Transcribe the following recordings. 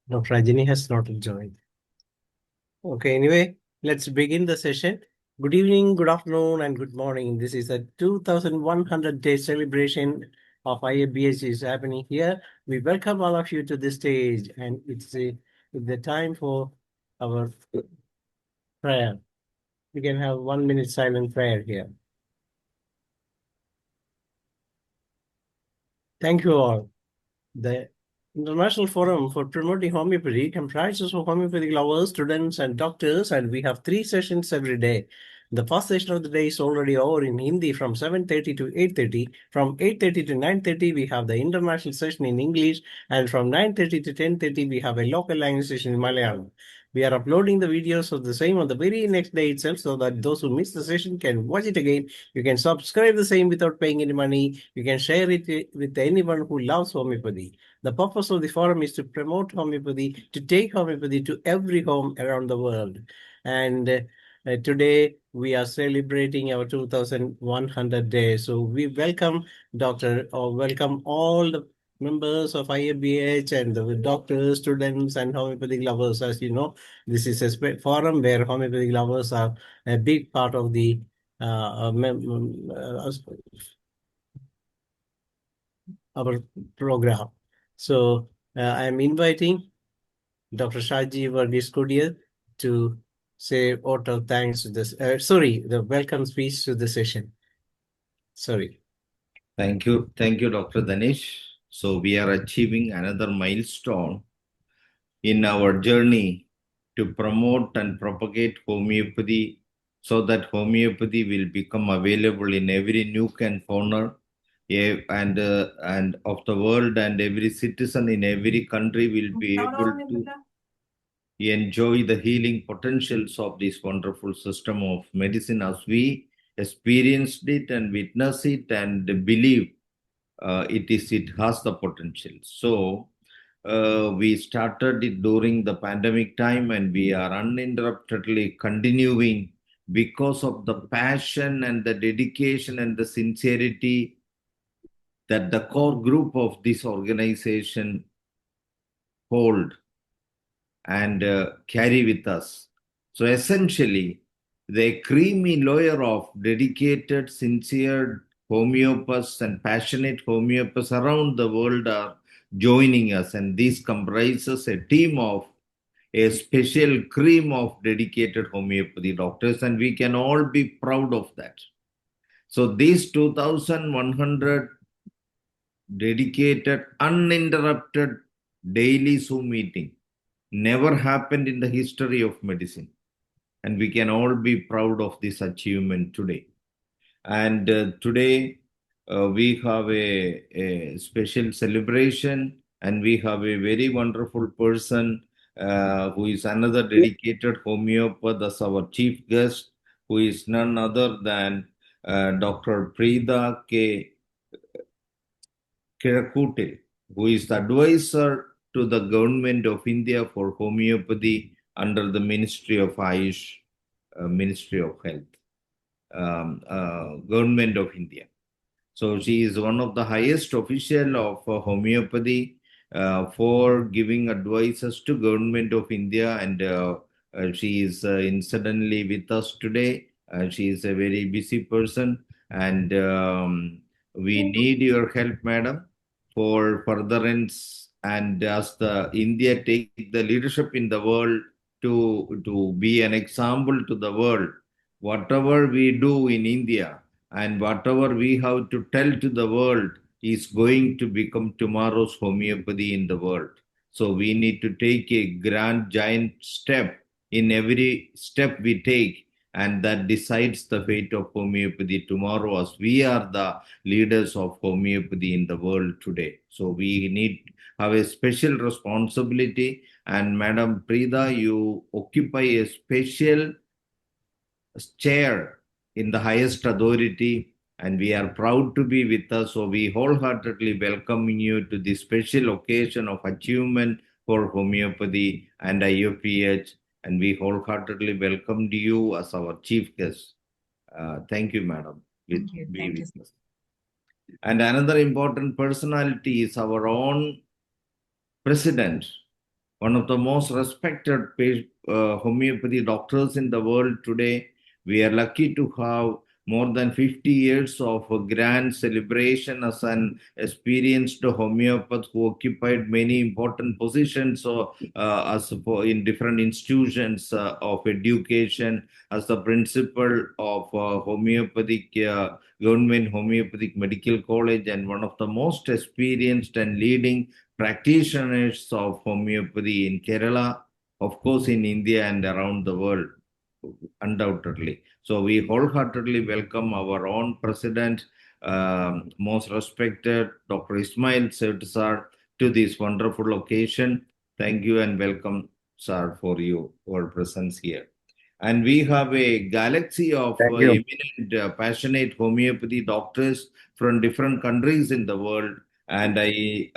Dr. Rajini has not joined. Okay, anyway, let's begin the session. Good evening, good afternoon, and good morning. This is a 2100-day celebration of IFPH is happening here. We welcome all of you to the stage, and it's the time for our prayer. We can have 1 minute silent prayer here. Thank you all. The International Forum for Promoting Homeopathy comprises of homeopathic lovers, students, and doctors, and we have 3 sessions every day. The first session of the day is already over in Hindi from 7:30 to 8:30. From 8:30 to 9:30, we have the international session in English, and from 9:30 to 10:30, we have a local language session in Malayalam. We are uploading the videos of the same on the very next day itself so that those who miss the session can watch it again. You can subscribe the same without paying any money. You can share it with anyone who loves homeopathy. The purpose of the forum is to promote homeopathy, to take homeopathy to every home around the world. And today we are celebrating our 2100 days. So we welcome welcome all the members of IFBH and the doctors, students, and homeopathic lovers. As you know, this is a forum where homeopathic lovers are a big part of the our program. So I am inviting Dr. Shaji Varghese Kodia to say vote of thanks to this. The welcome speech to the session. Sorry. Thank you, Dr. Danish. So we are achieving another milestone in our journey to promote and propagate homeopathy so that homeopathy will become available in every nook and corner and of the world, and every citizen in every country will be able to enjoy the healing potentials of this wonderful system of medicine as we experienced it and witnessed it and believe it has the potential. So we started it during the pandemic time, and we are uninterruptedly continuing because of the passion and the dedication and the sincerity that the core group of this organization hold and carry with us. So essentially, the creamy layer of dedicated, sincere homeopaths and passionate homeopaths around the world are joining us, and this comprises a team of a special cream of dedicated homeopathy doctors, and we can all be proud of that. So these 2100 dedicated, uninterrupted daily Zoom meeting never happened in the history of medicine. And we can all be proud of this achievement today. And today we have a special celebration, and we have a very wonderful person who is another dedicated homeopath as our chief guest, who is none other than Dr. Preeta K. Kirakute, who is the advisor to the Government of India for homeopathy under the Ministry of Ayush, Ministry of Health, Government of India. So she is one of the highest official of homeopathy for giving advices to Government of India, and she is incidentally with us today. She is a very busy person, and we need your help, madam, for furtherance, and as the India take the leadership in the world to be an example to the world. Whatever we do in India and whatever we have to tell to the world is going to become tomorrow's homeopathy in the world. So we need to take a grand, giant step in every step we take, and that decides the fate of homeopathy tomorrow, as we are the leaders of homeopathy in the world today. So we need have a special responsibility, and Madam Preeta, you occupy a special chair in the highest authority, and we are proud to be with us. So we wholeheartedly welcome you to this special occasion of achievement for homeopathy and IFPH, and we wholeheartedly welcomed you as our chief guest. Thank you, madam. Thank you. Be Thank you. with us. And another important personality is our own president, one of the most respected homeopathy doctors in the world today. We are lucky to have more than 50 years of a grand celebration as an experienced homeopath who occupied many important positions in different institutions of education as the principal of homeopathic government homeopathic medical college and one of the most experienced and leading practitioners of homeopathy in Kerala, of course, in India and around the world, undoubtedly. So we wholeheartedly welcome our own president, most respected Dr. Ismail Seth sir, to this wonderful occasion. Thank you and welcome, sir, for your presence here. And we have a galaxy of Thank you. eminent, passionate homeopathy doctors from different countries in the world. And I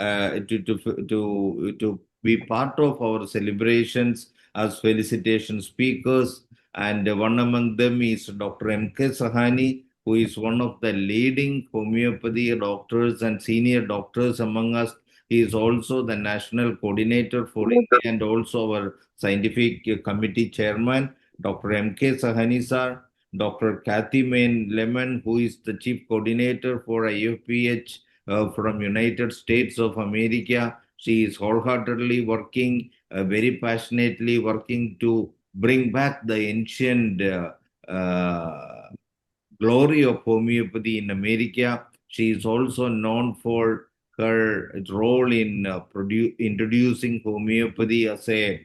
to be part of our celebrations as felicitation speakers. And one among them is Dr. M.K. Sahani, who is one of the leading homeopathy doctors and senior doctors among us. He is also the national coordinator for India and also our scientific committee chairman. Dr. M.K. Sahani sir, Dr. Kathy Main Lemon, who is the chief coordinator for IFPH from United States of America. She is wholeheartedly working, very passionately working to bring back the ancient glory of homeopathy in America. She is also known for her role in introducing homeopathy as a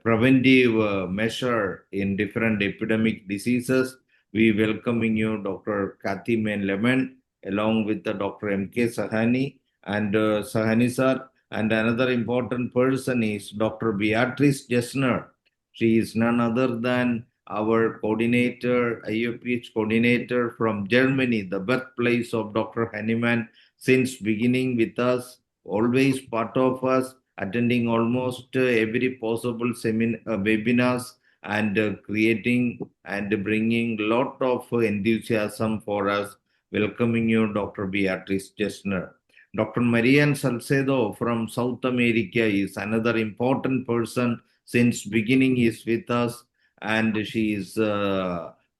preventive measure in different epidemic diseases. We welcoming you, Dr. Kathy Main Lemon, along with the Dr. M.K. Sahani and Sahani sir. And another important person is Dr. Beatrice Jessner. She is none other than our coordinator, IFPH coordinator from Germany, the birthplace of Dr. Hanneman, since beginning with us, always part of us, attending almost every possible webinars and creating and bringing lot of enthusiasm for us. Welcoming you, Dr. Beatrice Jessner. Dr. Marian Salcedo from South America is another important person since beginning is with us and she is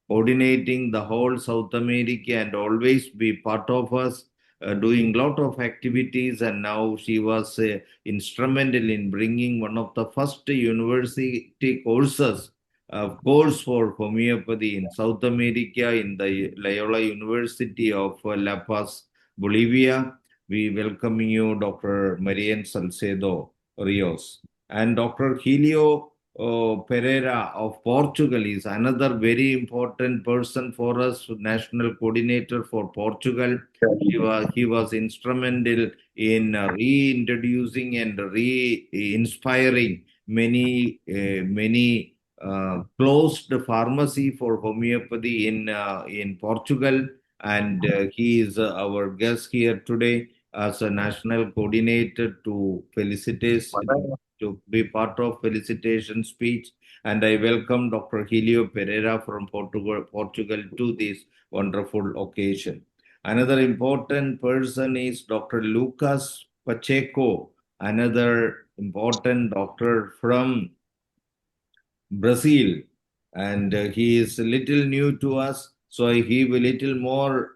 coordinating the whole South America and always be part of us, doing lot of activities. And now she was instrumental in bringing one of the first university courses, course for homeopathy in South America in the Loyola University of La Paz, Bolivia. We welcome you, Dr. Marian Salcedo Rios. And Dr. Helio Pereira of Portugal is another very important person for us, national coordinator for Portugal. He was instrumental in reintroducing and re-inspiring many closed pharmacy for homeopathy in Portugal, and he is our guest here today as a national coordinator to felicitate to be part of felicitation speech. And I welcome Dr. Helio Pereira from Portugal to this wonderful occasion. Another important person is Dr. Lucas Pacheco, another important doctor from Brazil, and he is a little new to us, so I give a little more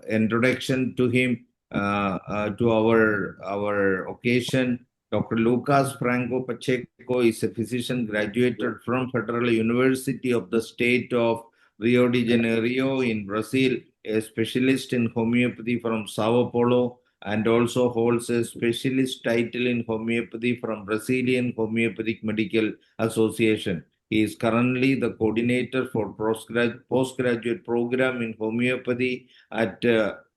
introduction to him to our occasion. Dr. Lucas Franco Pacheco is a physician graduated from Federal University of the State of Rio de Janeiro in Brazil, a specialist in homeopathy from Sao Paulo, and also holds a specialist title in homeopathy from Brazilian Homeopathic Medical Association. He is currently the coordinator for postgraduate program in homeopathy at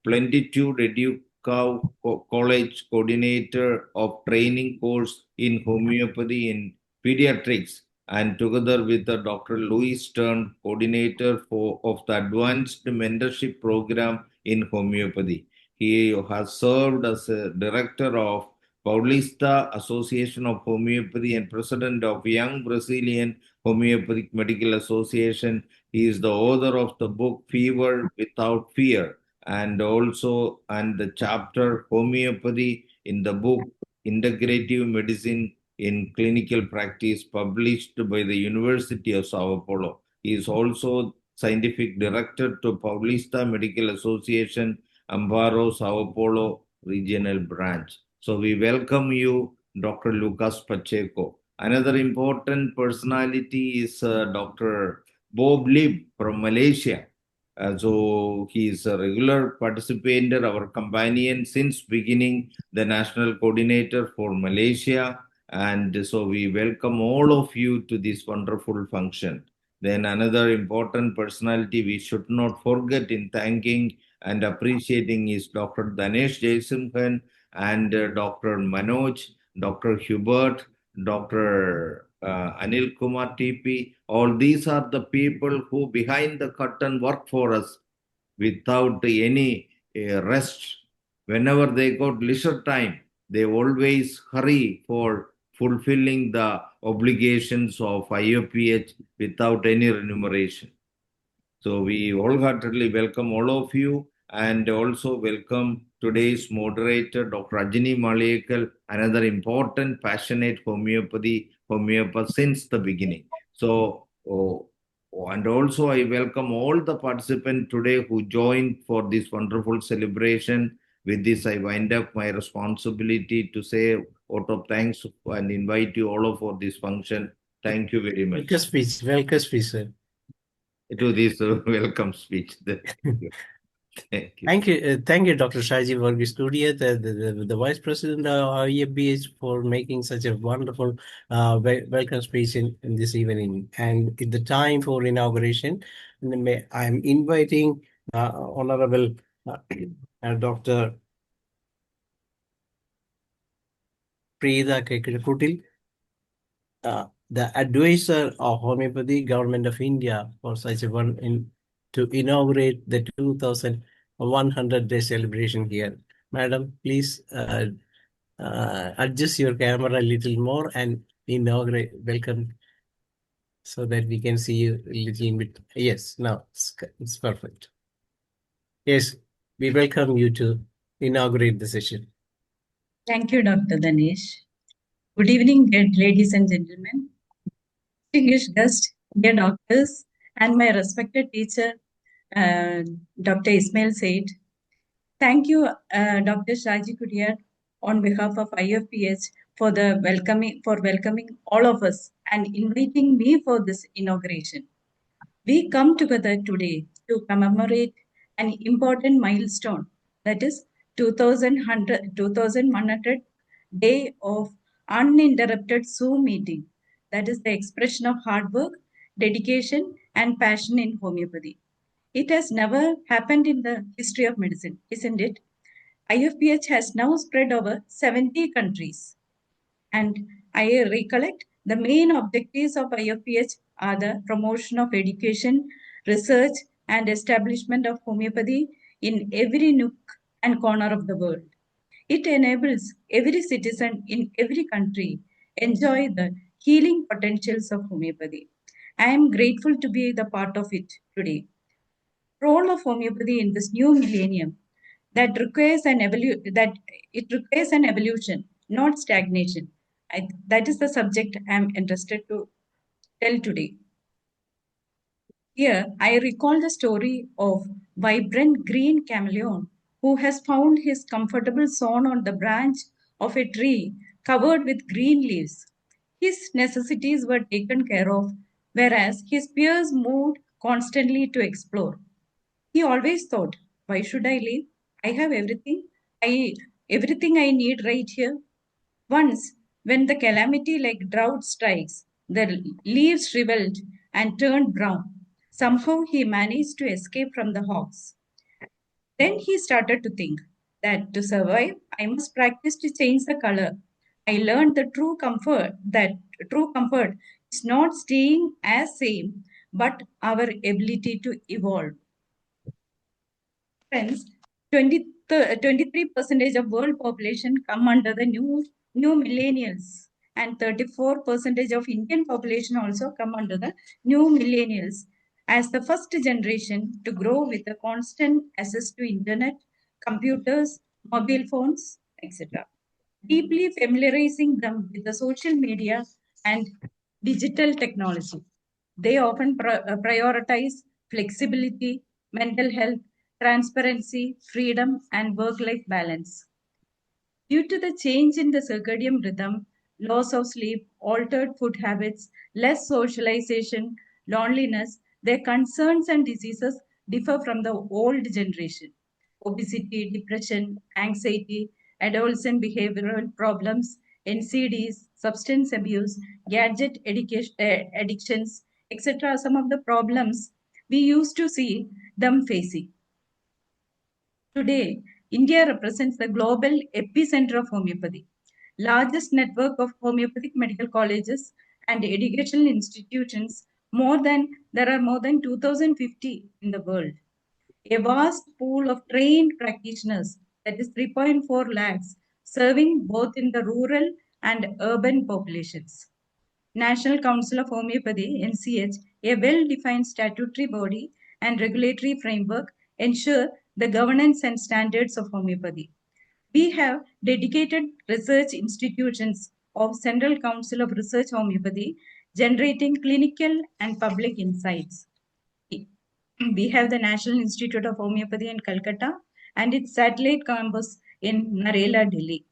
Plentitude College, coordinator of training course in homeopathy in pediatrics, and together with Dr. Louis Stern, coordinator of the advanced mentorship program in homeopathy. He has served as a director of Paulista Association of Homeopathy and president of Young Brazilian Homeopathic Medical Association. He is the author of the book Fever Without Fear and the chapter Homeopathy in the book Integrative Medicine in clinical practice published by the University of Sao Paulo. He is also scientific director to Paulista Medical Association, Amparo, Sao Paulo regional branch. So we welcome you, Dr. Lucas Pacheco. Another important personality is Dr. Bob Lib from Malaysia. So he is a regular participant, our companion since beginning, the national coordinator for Malaysia. And so we welcome all of you to this wonderful function. Then another important personality we should not forget in thanking and appreciating is Dr. Danesh Jaisimhan and Dr. Manoj, Dr. Hubert, Dr. Anil Kumar TP. All these are the people who behind the curtain work for us without any rest. Whenever they got leisure time, they always hurry for fulfilling the obligations of IFPH without any remuneration. So we wholeheartedly welcome all of you and also welcome today's moderator, Dr. Ajini Malekal, another important, passionate homeopath since the beginning. So, and also I welcome all the participants today who joined for this wonderful celebration. With this, I wind up my responsibility to say out of thanks and invite you all for this function. Thank you very much. Welcome speech, sir. To this welcome speech. Thank you. Thank you, Dr. Shaji Varghese, the Vice President of IFPH, for making such a wonderful welcome speech in this evening. And in the time for inauguration, I'm inviting Honorable Dr. Preeta Kekkutil, the advisor of Homeopathy, Government of India, for such a one to inaugurate the 2100-day celebration here. Madam, please adjust your camera a little more and inaugurate, welcome, so that we can see you a little bit. Yes, now it's perfect. Yes, we welcome you to inaugurate the session. Thank you, Dr. Danesh. Good evening, ladies and gentlemen, distinguished guests, dear doctors, and my respected teacher, Dr. Ismail Said. Thank you, Dr. Shaji Kudiyat, on behalf of IFPH for welcoming all of us and inviting me for this inauguration. We come together today to commemorate an important milestone, that is 2100 day of uninterrupted Zoom meeting. That is the expression of hard work, dedication, and passion in homeopathy. It has never happened in the history of medicine, isn't it? IFPH has now spread over 70 countries. And I recollect the main objectives of IFPH are the promotion of education, research, and establishment of homeopathy in every nook and corner of the world. It enables every citizen in every country enjoy the healing potentials of homeopathy. I am grateful to be the part of it today. Role of homeopathy in this new millennium that requires an evolution, not stagnation. That is the subject I am interested to tell today. Here, I recall the story of vibrant green chameleon who has found his comfortable zone on the branch of a tree covered with green leaves. His necessities were taken care of, whereas his peers moved constantly to explore. He always thought, why should I leave? I have everything. Everything I need right here. Once, when the calamity like drought strikes, the leaves shriveled and turned brown. Somehow he managed to escape from the hawks. Then he started to think that to survive, I must practice to change the color. I learned the true comfort is not staying as same, but our ability to evolve. Friends, 23% of world population come under the new millennials, and 34% of Indian population also come under the new millennials as the first generation to grow with a constant access to internet, computers, mobile phones, etc. deeply familiarizing them with the social media and digital technology. They often prioritize flexibility, mental health, transparency, freedom, and work-life balance. Due to the change in the circadian rhythm, loss of sleep, altered food habits, less socialization, loneliness, their concerns and diseases differ from the old generation. Obesity, depression, anxiety, adolescent behavioral problems, NCDs, substance abuse, gadget addictions, etc. Some of the problems we used to see them facing. Today, India represents the global epicenter of homeopathy, largest network of homeopathic medical colleges and educational institutions. There are more than 2050 in the world. A vast pool of trained practitioners, that is 3.4 lakhs, serving both in the rural and urban populations. National Council of Homeopathy, NCH, a well-defined statutory body and regulatory framework, ensure the governance and standards of homeopathy. We have dedicated research institutions of Central Council of Research Homeopathy, generating clinical and public insights. We have the National Institute of Homeopathy in Calcutta and its satellite campus in Narela, Delhi.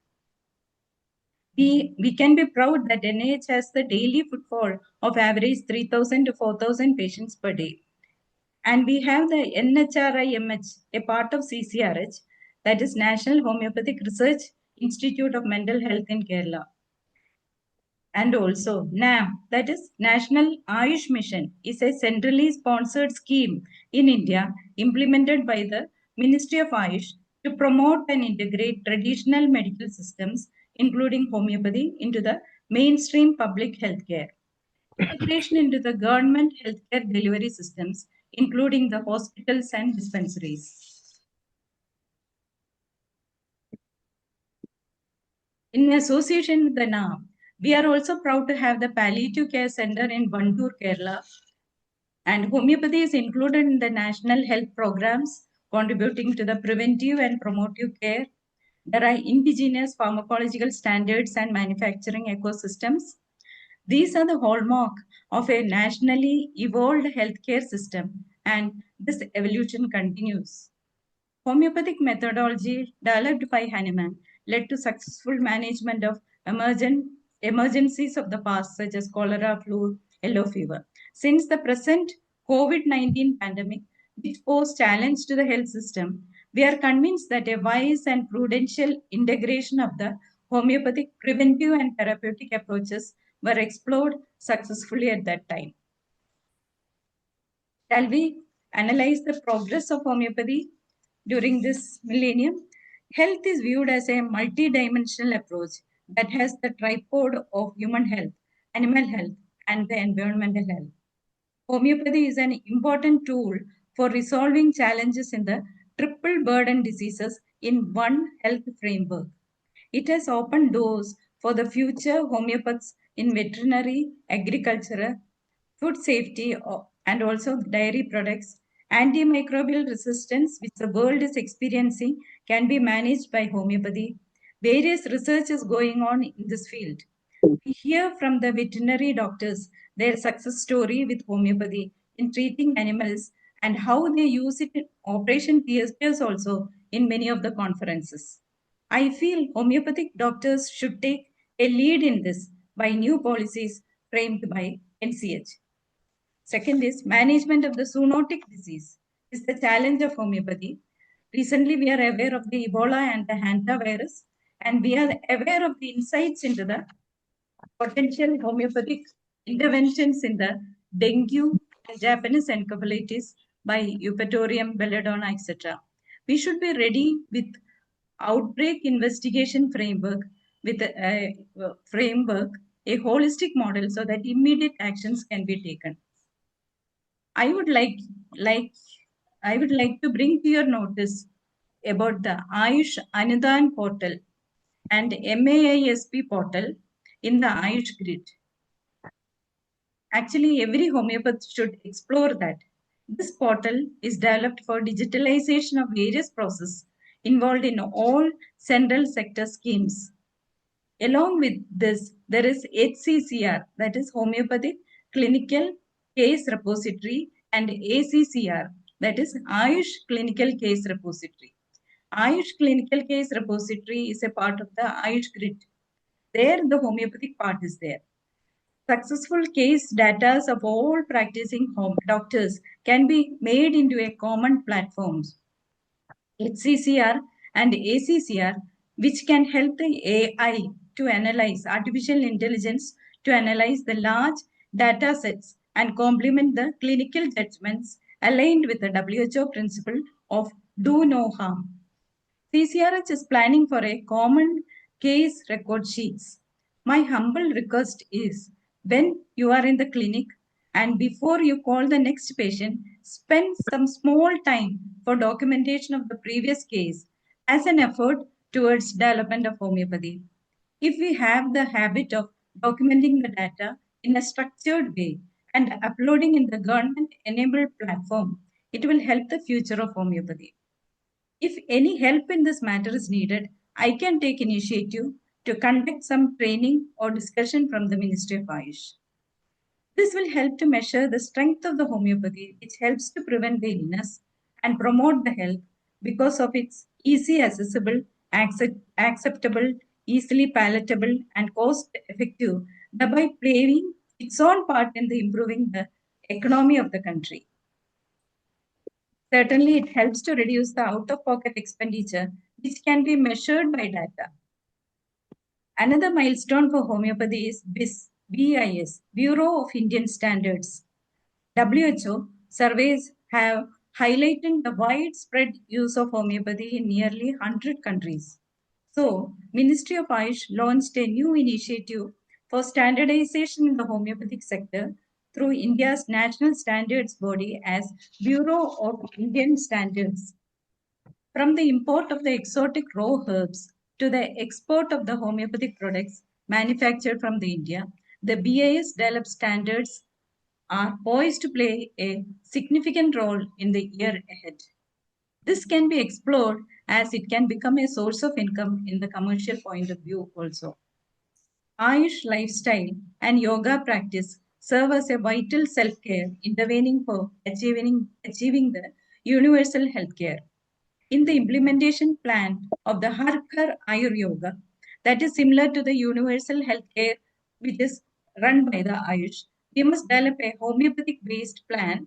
We can be proud that NIH has the daily footfall of average 3,000 to 4,000 patients per day. And we have the NHRIMH, a part of CCRH, that is National Homeopathic Research Institute of Mental Health in Kerala. And also NAM, that is National Ayush Mission, is a centrally sponsored scheme in India implemented by the Ministry of Ayush to promote and integrate traditional medical systems, including homeopathy, into the mainstream public healthcare. Integration into the government healthcare delivery systems, including the hospitals and dispensaries. In association with the NAM, we are also proud to have the Palliative Care Center in Bantur, Kerala. And homeopathy is included in the national health programs, contributing to the preventive and promotive care. There are indigenous pharmacological standards and manufacturing ecosystems. These are the hallmark of a nationally evolved healthcare system, and this evolution continues. Homeopathic methodology developed by Hahnemann led to successful management of emergencies of the past, such as cholera, flu, yellow fever. Since the present COVID-19 pandemic, which posed challenge to the health system, we are convinced that a wise and prudential integration of the homeopathic preventive and therapeutic approaches were explored successfully at that time. Shall we analyze the progress of homeopathy during this millennium? Health is viewed as a multi-dimensional approach that has the tripod of human health, animal health, and the environmental health. Homeopathy is an important tool for resolving challenges in the triple burden diseases in one health framework. It has opened doors for the future homeopaths in veterinary, agriculture, food safety, and also dairy products. Antimicrobial resistance, which the world is experiencing, can be managed by homeopathy. Various research is going on in this field. We hear from the veterinary doctors their success story with homeopathy in treating animals and how they use it in Operation PSPS also in many of the conferences. I feel homeopathic doctors should take a lead in this by new policies framed by NCH. Second is management of the zoonotic disease is the challenge of homeopathy. Recently, we are aware of the Ebola and the hantavirus, and we are aware of the insights into the potential homeopathic interventions in the dengue and Japanese encephalitis by Eupatorium belladonna, etc. We should be ready with outbreak investigation framework with a holistic model so that immediate actions can be taken. I would like to bring to your notice about the Ayush Anudan portal and MAISP portal in the Ayush grid. Actually, every homeopath should explore that. This portal is developed for digitalization of various processes involved in all central sector schemes. Along with this, there is HCCR, that is Homeopathic Clinical Case Repository, and ACCR, that is Ayush Clinical Case Repository. Ayush Clinical Case Repository is a part of the Ayush Grid. There, the homeopathic part is there. Successful case data of all practicing doctors can be made into a common platform. HCCR and ACCR, which can help the AI to analyze, artificial intelligence to analyze the large data sets and complement the clinical judgments aligned with the WHO principle of do no harm. CCRH is planning for a common case record sheets. My humble request is when you are in the clinic and before you call the next patient, spend some small time for documentation of the previous case as an effort towards development of homeopathy. If we have the habit of documenting the data in a structured way and uploading in the government-enabled platform, it will help the future of homeopathy. If any help in this matter is needed, I can take initiative to conduct some training or discussion from the Ministry of Ayush. This will help to measure the strength of the homeopathy, which helps to prevent the illness and promote the health because of its easy accessible, acceptable, easily palatable, and cost effective, thereby playing its own part in the improving the economy of the country. Certainly, it helps to reduce the out-of-pocket expenditure, which can be measured by data. Another milestone for homeopathy is BIS, Bureau of Indian Standards. WHO surveys have highlighted the widespread use of homeopathy in nearly 100 countries. So, Ministry of Ayush launched a new initiative for standardization in the homeopathic sector through India's national standards body as Bureau of Indian Standards. From the import of the exotic raw herbs to the export of the homeopathic products manufactured from the India, the BIS developed standards are poised to play a significant role in the year ahead. This can be explored as it can become a source of income in the commercial point of view also. Ayush lifestyle and yoga practice serve as a vital self-care intervening for achieving the universal healthcare. In the implementation plan of the Har Ghar Ayur Yoga, that is similar to the universal healthcare which is run by the Ayush, we must develop a homeopathic-based plan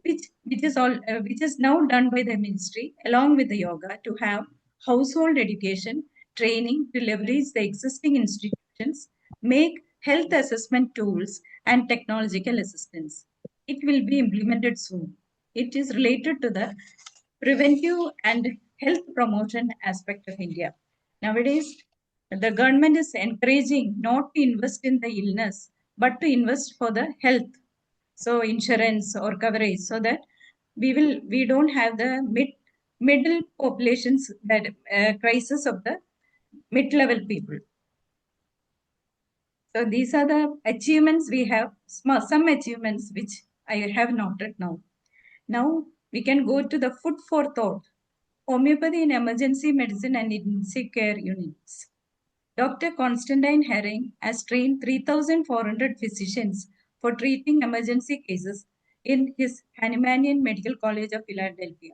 which is now done by the ministry along with the yoga to have household education training to leverage the existing institutions, make health assessment tools and technological assistance. It will be implemented soon. It is related to the preventive and health promotion aspect of India. Nowadays, the government is encouraging not to invest in the illness, but to invest for the health. So insurance or coverage, so that we don't have the middle populations that crisis of the mid-level people. So these are the achievements we have, some achievements which I have noted now. Now we can go to the food for thought. Homeopathy in emergency medicine and intensive care units. Dr. Constantine Herring has trained 3,400 physicians for treating emergency cases in his Hahnemannian Medical College of Philadelphia.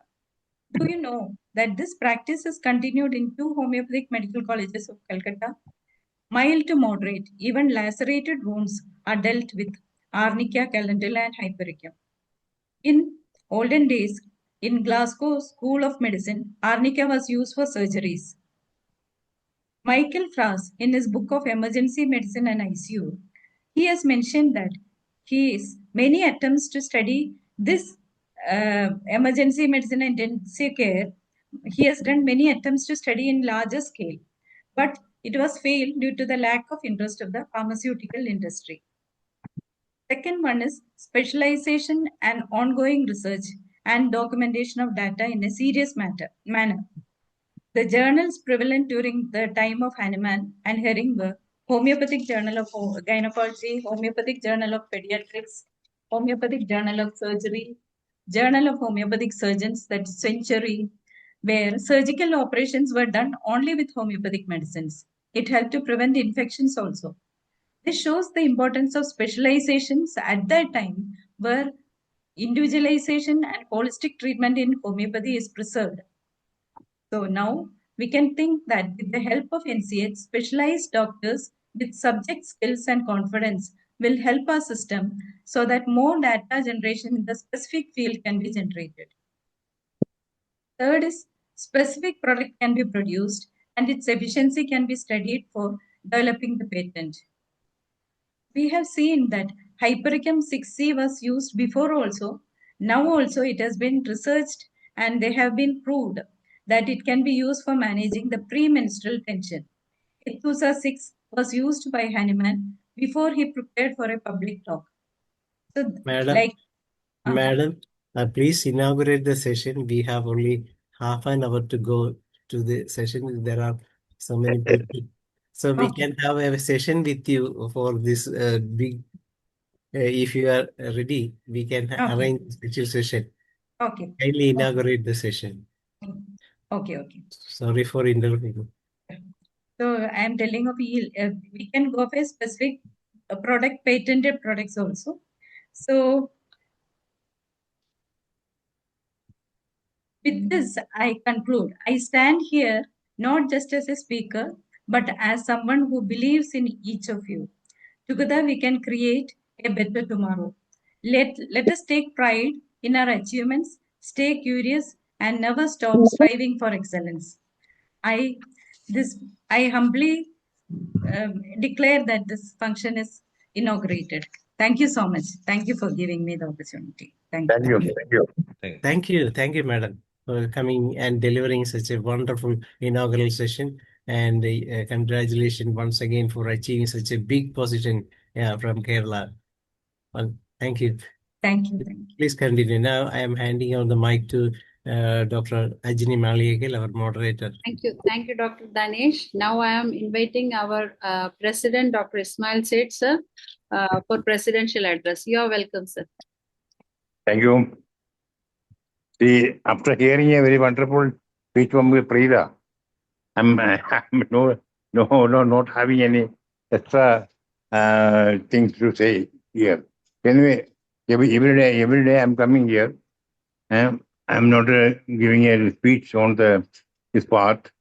Do you know that this practice is continued in 2 homeopathic medical colleges of Calcutta? Mild to moderate, even lacerated wounds are dealt with Arnica, Calendula, and Hypericum. In olden days, in Glasgow School of Medicine, Arnica was used for surgeries. Michael Frass, in his book of Emergency Medicine and ICU, he has mentioned that many attempts to study this emergency medicine and intensive care, he has done many attempts to study in larger scale, but it was failed due to the lack of interest of the pharmaceutical industry. Second one is specialization and ongoing research and documentation of data in a serious manner. The journals prevalent during the time of Hahnemann and Herring were Homeopathic Journal of Gynecology, Homeopathic Journal of Pediatrics, Homeopathic Journal of Surgery, Journal of Homeopathic Surgeons, that is Century, where surgical operations were done only with homeopathic medicines. It helped to prevent infections also. This shows the importance of specializations at that time, where individualization and holistic treatment in homeopathy is preserved. So now we can think that with the help of NCH, specialized doctors with subject skills and confidence will help our system so that more data generation in the specific field can be generated. Third is specific product can be produced and its efficiency can be studied for developing the patent. We have seen that Hypericum 6C was used before also. Now also it has been researched and they have been proved that it can be used for managing the premenstrual tension. Ethusa 6 was used by Hahnemann before he prepared for a public talk. So, Madam, please inaugurate the session. We have only half an hour to go to the session. There are so many people. So we Okay. can have a session with you for this big. If you are ready, we can Okay. arrange a session. Okay. Kindly inaugurate the session. Okay. Sorry for interrupting. So I am telling of we can go for specific product, patented products also. So with this, I conclude. I stand here not just as a speaker, but as someone who believes in each of you. Together, we can create a better tomorrow. Let us take pride in our achievements, stay curious, and never stop striving for excellence. I humbly declare that this function is inaugurated. Thank you so much. Thank you for giving me the opportunity. Thank you. Thank you. Thank you, madam, for coming and delivering such a wonderful inaugural session. And congratulations once again for achieving such a big position from Kerala. Well, thank you. Thank you. Please continue. Now I am handing over the mic to Dr. Ajini Maliyegal, our moderator. Thank you, Dr. Danesh. Now I am inviting our President, Dr. Ismail Said, sir, for presidential address. You are welcome, sir. Thank you. See, after hearing a very wonderful speech from Prida, I'm not having any extra things to say here. Anyway, every day I'm coming here. I'm not giving a speech on this part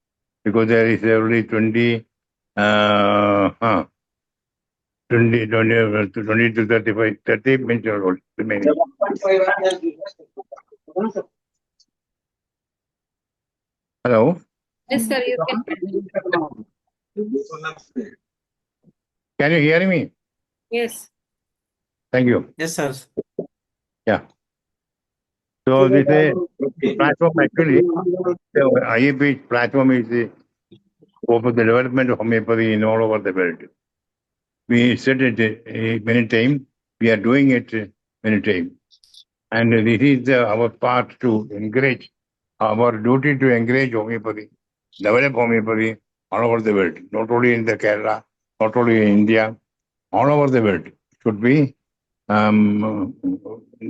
because there is only 20 to 30 minutes remaining. Hello? Yes, sir, you can. Can you hear me? Yes. Thank you. Yes, sir. Yeah. So this platform actually, the IFPH platform is for the development of homeopathy in all over the world. We said it many times. We are doing it many times. And this is our part to encourage, our duty to encourage homeopathy, develop homeopathy all over the world, not only in the Kerala, not only in India, all over the world should be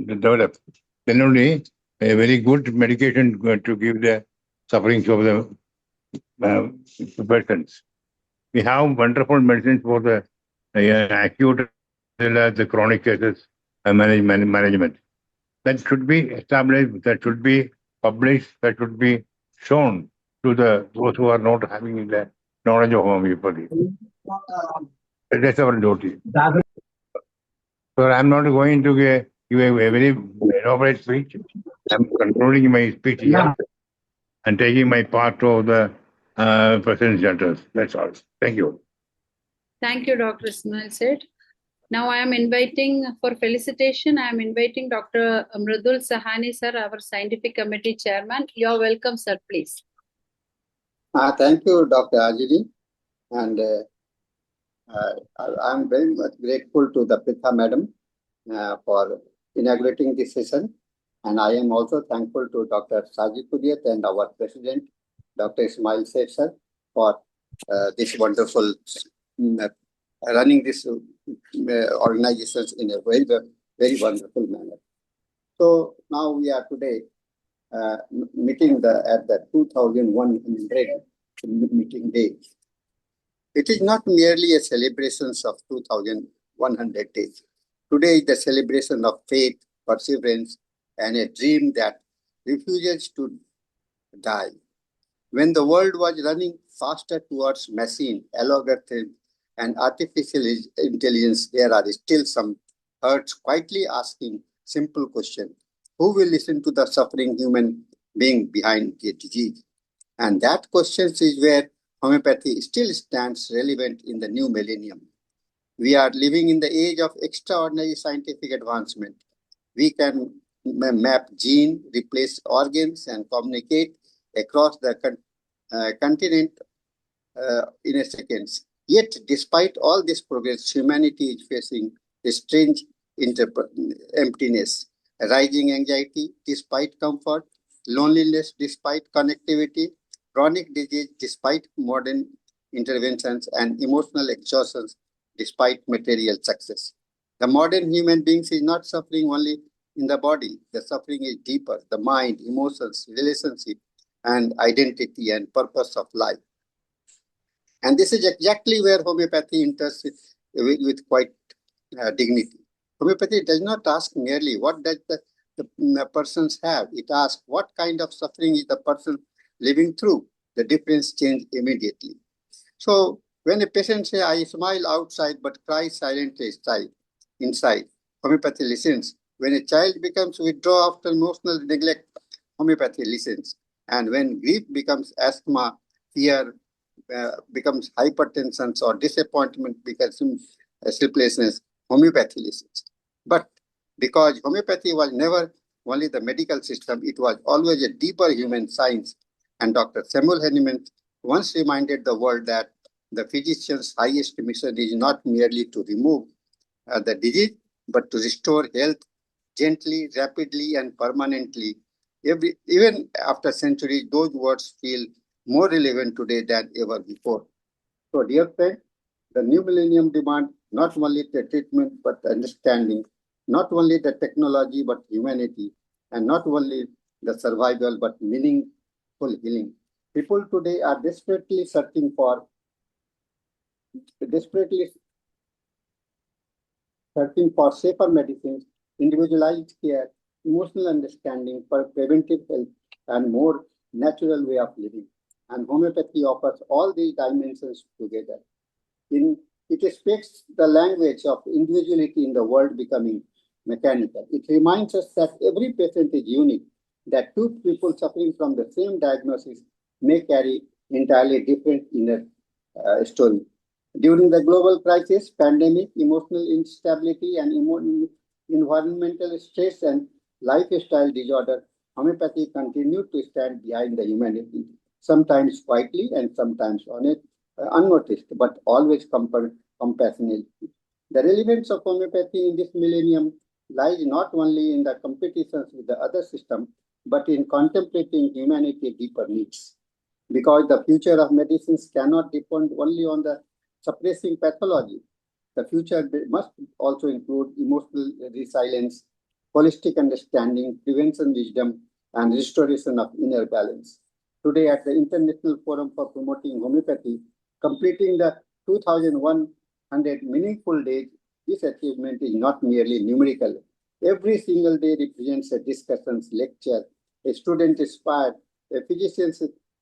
developed. Then only a very good medication to give the sufferings of the persons. We have wonderful medicines for the acute as well as the chronic cases management. That should be established, that should be published, that should be shown to those who are not having the knowledge of homeopathy. That's our duty. So I'm not going to give a very elaborate speech. I'm concluding my speech here and taking my part of the President's address. That's all. Thank you. Thank you, Dr. Ismail Said. Now I am inviting for felicitation. I am inviting Dr. Mridul Sahani, sir, our scientific committee chairman. You are welcome, sir, please. Thank you, Dr. Ajini. And I'm very much grateful to the Pritha madam for inaugurating this session. And I am also thankful to Dr. Sajid Pudiyat and our president, Dr. Ismail Said sir, for this wonderful running this organizations in a very, very wonderful manner. So now we are today meeting at the 2100 meeting day. It is not merely a celebration of 2100 days. Today is the celebration of faith, perseverance, and a dream that refuses to die. When the world was running faster towards machine, algorithm, and artificial intelligence, there are still some hearts quietly asking simple question: who will listen to the suffering human being behind the disease? And that question is where homeopathy still stands relevant in the new millennium. We are living in the age of extraordinary scientific advancement. We can map gene, replace organs, and communicate across the continent in a second. Yet, despite all this progress, humanity is facing a strange emptiness, rising anxiety despite comfort, loneliness despite connectivity, chronic disease despite modern interventions, and emotional exhaustion despite material success. The modern human beings is not suffering only in the body. The suffering is deeper: the mind, emotions, relationship, and identity and purpose of life. And this is exactly where homeopathy enters with quite dignity. Homeopathy does not ask merely what does the persons have. It asks what kind of suffering is the person living through. The difference changes immediately. So when a patient says, I smile outside but cry silently inside, homeopathy listens. When a child becomes withdrawn after emotional neglect, homeopathy listens. And when grief becomes asthma, fear becomes hypertension, or disappointment becomes sleeplessness, homeopathy listens. But because homeopathy was never only the medical system, it was always a deeper human science. And Dr. Samuel Hahnemann once reminded the world that the physician's highest mission is not merely to remove the disease, but to restore health gently, rapidly, and permanently. Even after centuries, those words feel more relevant today than ever before. So, dear friend, the new millennium demands not only the treatment but the understanding, not only the technology but humanity, and not only the survival but meaningful healing. People today are desperately searching for safer medicines, individualized care, emotional understanding, for preventive health, and more natural way of living. And homeopathy offers all these dimensions together. It speaks the language of individuality in the world becoming mechanical. It reminds us that every patient is unique, that two people suffering from the same diagnosis may carry entirely different inner story. During the global crisis, pandemic, emotional instability, and environmental stress and lifestyle disorder, homeopathy continued to stand behind the humanity, sometimes quietly and sometimes unnoticed, but always compassionately. The relevance of homeopathy in this millennium lies not only in the competitions with the other system, but in contemplating humanity's deeper needs. Because the future of medicines cannot depend only on the suppressing pathology. The future must also include emotional resilience, holistic understanding, prevention wisdom, and restoration of inner balance. Today, at the International Forum for Promoting Homeopathy, completing the 2100 meaningful days, this achievement is not merely numerical. Every single day represents a discussion, lecture, a student inspired, a physician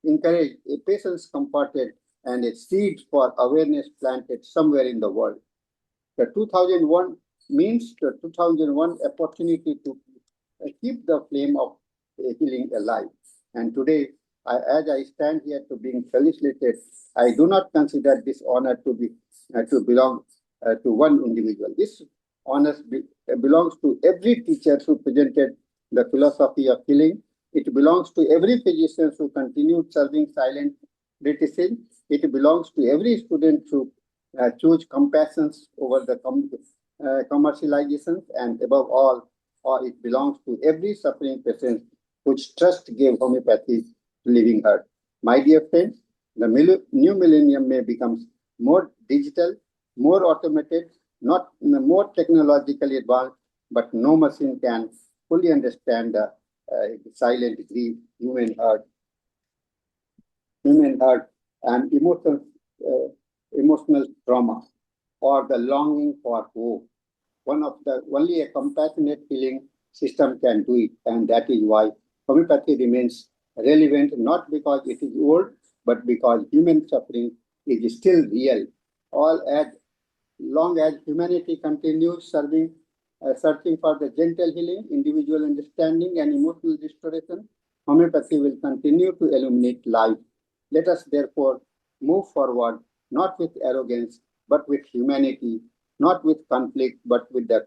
encouraged, a patient comforted, and a seed for awareness planted somewhere in the world. The 2001 means the 2001 opportunity to keep the flame of healing alive. And today, as I stand here to being felicitated, I do not consider this honor to belong to one individual. This honor belongs to every teacher who presented the philosophy of healing. It belongs to every physician who continued serving silent medicine. It belongs to every student who chose compassion over the commercialization, and above all, it belongs to every suffering patient whose trust gave homeopathy living heart. My dear friends, the new millennium may become more digital, more automated, not more technologically advanced, but no machine can fully understand the silent grief, human heart, and emotions emotional trauma or the longing for hope. Only a compassionate healing system can do it, and that is why homeopathy remains relevant, not because it is old, but because human suffering is still real. All as long as humanity continues searching for the gentle healing, individual understanding, and emotional restoration, homeopathy will continue to illuminate life. Let us therefore move forward, not with arrogance, but with humanity, not with conflict, but with the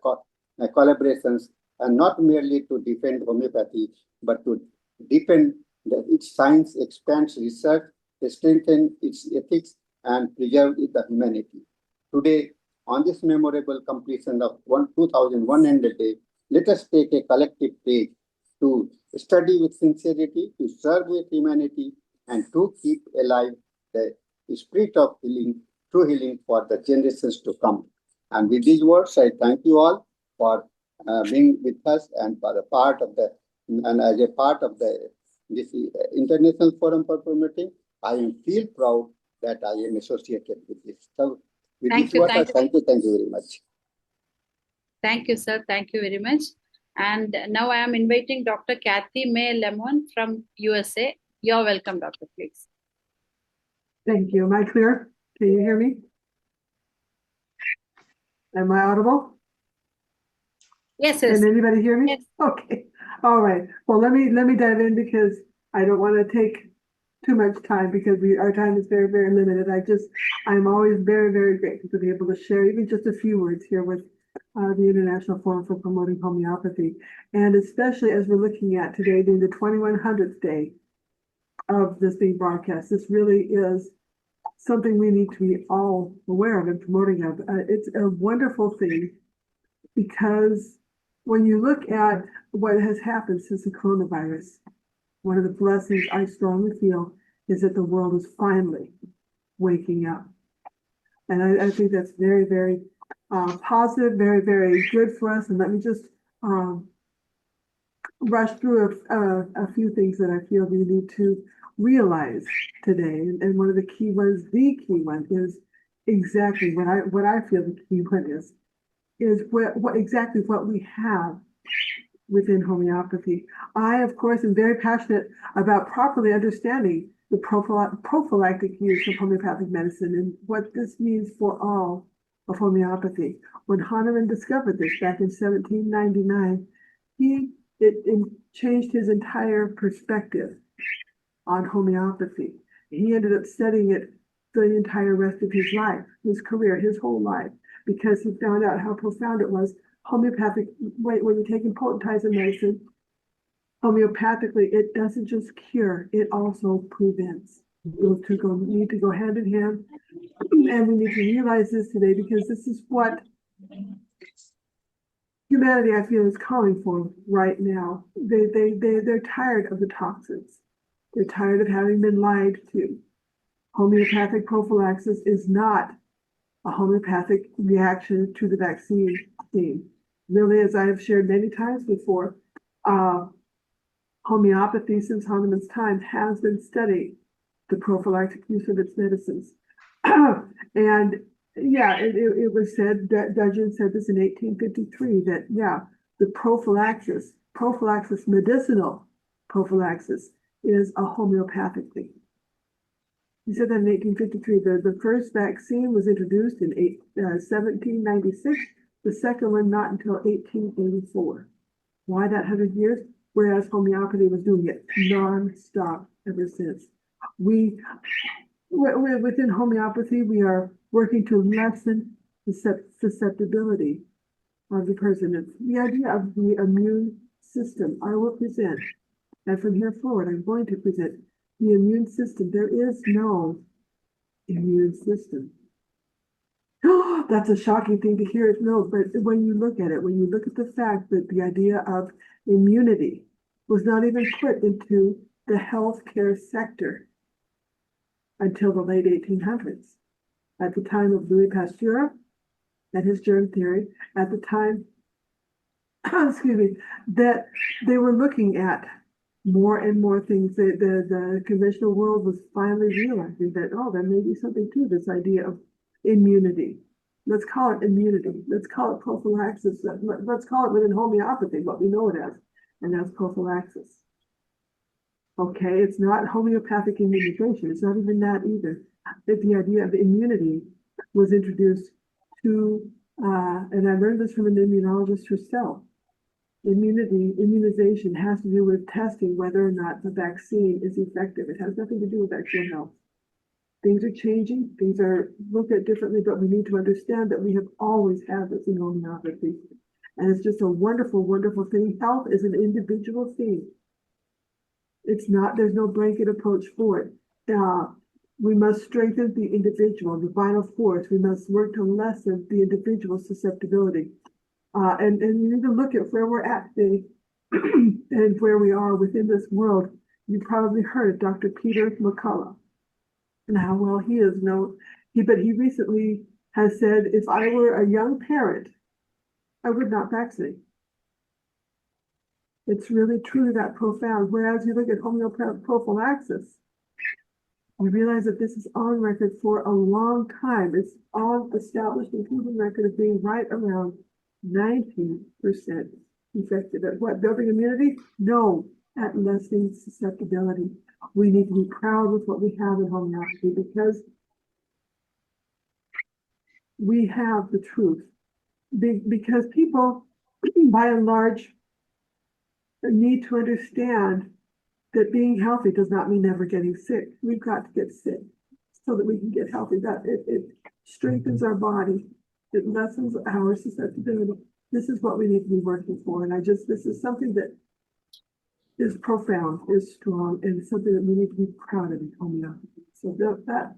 collaborations, and not merely to defend homeopathy, but to defend its science, expands research, strengthen its ethics, and preserve the humanity. Today, on this memorable completion of 2100 days, let us take a collective page to study with sincerity, to serve with humanity, and to keep alive the spirit of healing, true healing for the generations to come. And with these words, I thank you all for being with us and for a part of as a part of this International Forum for Promoting. I feel proud that I am associated with this. So, with Thank this you, word, thank you. thank you very much. Thank you, sir. Thank you very much. And now I am inviting Dr. Kathy May Lemon from USA. You're welcome, Doctor, please. Thank you. Am I clear? Can you hear me? Am I audible? Yes, yes. Can anybody hear me? Yes. Okay. All right. Well, let me dive in because I don't want to take too much time because our time is very, very limited. I'm always very, very grateful to be able to share even just a few words here with the International Forum for Promoting Homeopathy. And especially as we're looking at today being the 2100th day of this being broadcast, this really is something we need to be all aware of and promoting of. It's a wonderful thing because when you look at what has happened since the coronavirus, one of the blessings I strongly feel is that the world is finally waking up. And I think that's very, very positive, very, very good for us. And let me just rush through a few things that I feel we need to realize today. And one of the key ones, is exactly what I feel the key one is exactly what we have within homeopathy. I, of course, am very passionate about properly understanding the prophylactic use of homeopathic medicine and what this means for all of homeopathy. When Hahnemann discovered this back in 1799, it changed his entire perspective on homeopathy. He ended up studying it for the entire rest of his life, his career, his whole life, because he found out how profound it was. Homeopathic, when you're taking potentizer medicine, homeopathically, it doesn't just cure, it also prevents. Those two need to go hand in hand. And we need to realize this today because this is what humanity, I feel, is calling for right now. They're tired of the toxins. They're tired of having been lied to. Homeopathic prophylaxis is not a homeopathic reaction to the vaccine scheme. Really, as I have shared many times before, homeopathy since Hahnemann's time has been studying the prophylactic use of its medicines. And yeah, it was said that Dudgeon said this in 1853 that, yeah, the prophylaxis, medicinal prophylaxis is a homeopathic thing. He said that in 1853. The first vaccine was introduced in 1796, the second one not until 1884. Why that 100 years? Whereas homeopathy was doing it non-stop ever since. Within homeopathy, we are working to lessen the susceptibility of the person. It's the idea of the immune system. I will present, and from here forward, I'm going to present the immune system. There is no immune system. That's a shocking thing to hear. No, but when you look at it, when you look at the fact that the idea of immunity was not even put into the healthcare sector until the late 1800s, at the time of Louis Pasteur and his germ theory, at the time, excuse me, that they were looking at more and more things. The conventional world was finally realizing that, oh, there may be something to this idea of immunity. Let's call it immunity. Let's call it prophylaxis. Let's call it within homeopathy what we know it as, and that's prophylaxis. Okay, it's not homeopathic immunization. It's not even that either. The idea of immunity was introduced to, and I learned this from an immunologist herself. Immunization has to do with testing whether or not the vaccine is effective. It has nothing to do with actual health. Things are changing, things are looked at differently, but we need to understand that we have always had this in homeopathy. And it's just a wonderful, wonderful thing. Health is an individual thing. It's not, there's no blanket approach for it. We must strengthen the individual, the vital force. We must work to lessen the individual's susceptibility. And you need to look at where we're at today and where we are within this world. You probably heard of Dr. Peter McCullough and how well he is known. But he recently has said, if I were a young parent, I would not vaccinate. It's really truly that profound. Whereas you look at homeopathic prophylaxis, you realize that this is on record for a long time. It's on established and proven record of being right around 90% effective at what? Building immunity? No, at lessening susceptibility. We need to be proud with what we have in homeopathy because we have the truth. Because people, by and large, need to understand that being healthy does not mean never getting sick. We've got to get sick so that we can get healthy. That it strengthens our body. It lessens our susceptibility. This is what we need to be working for. And this is something that is profound, is strong, and something that we need to be proud of in homeopathy. So that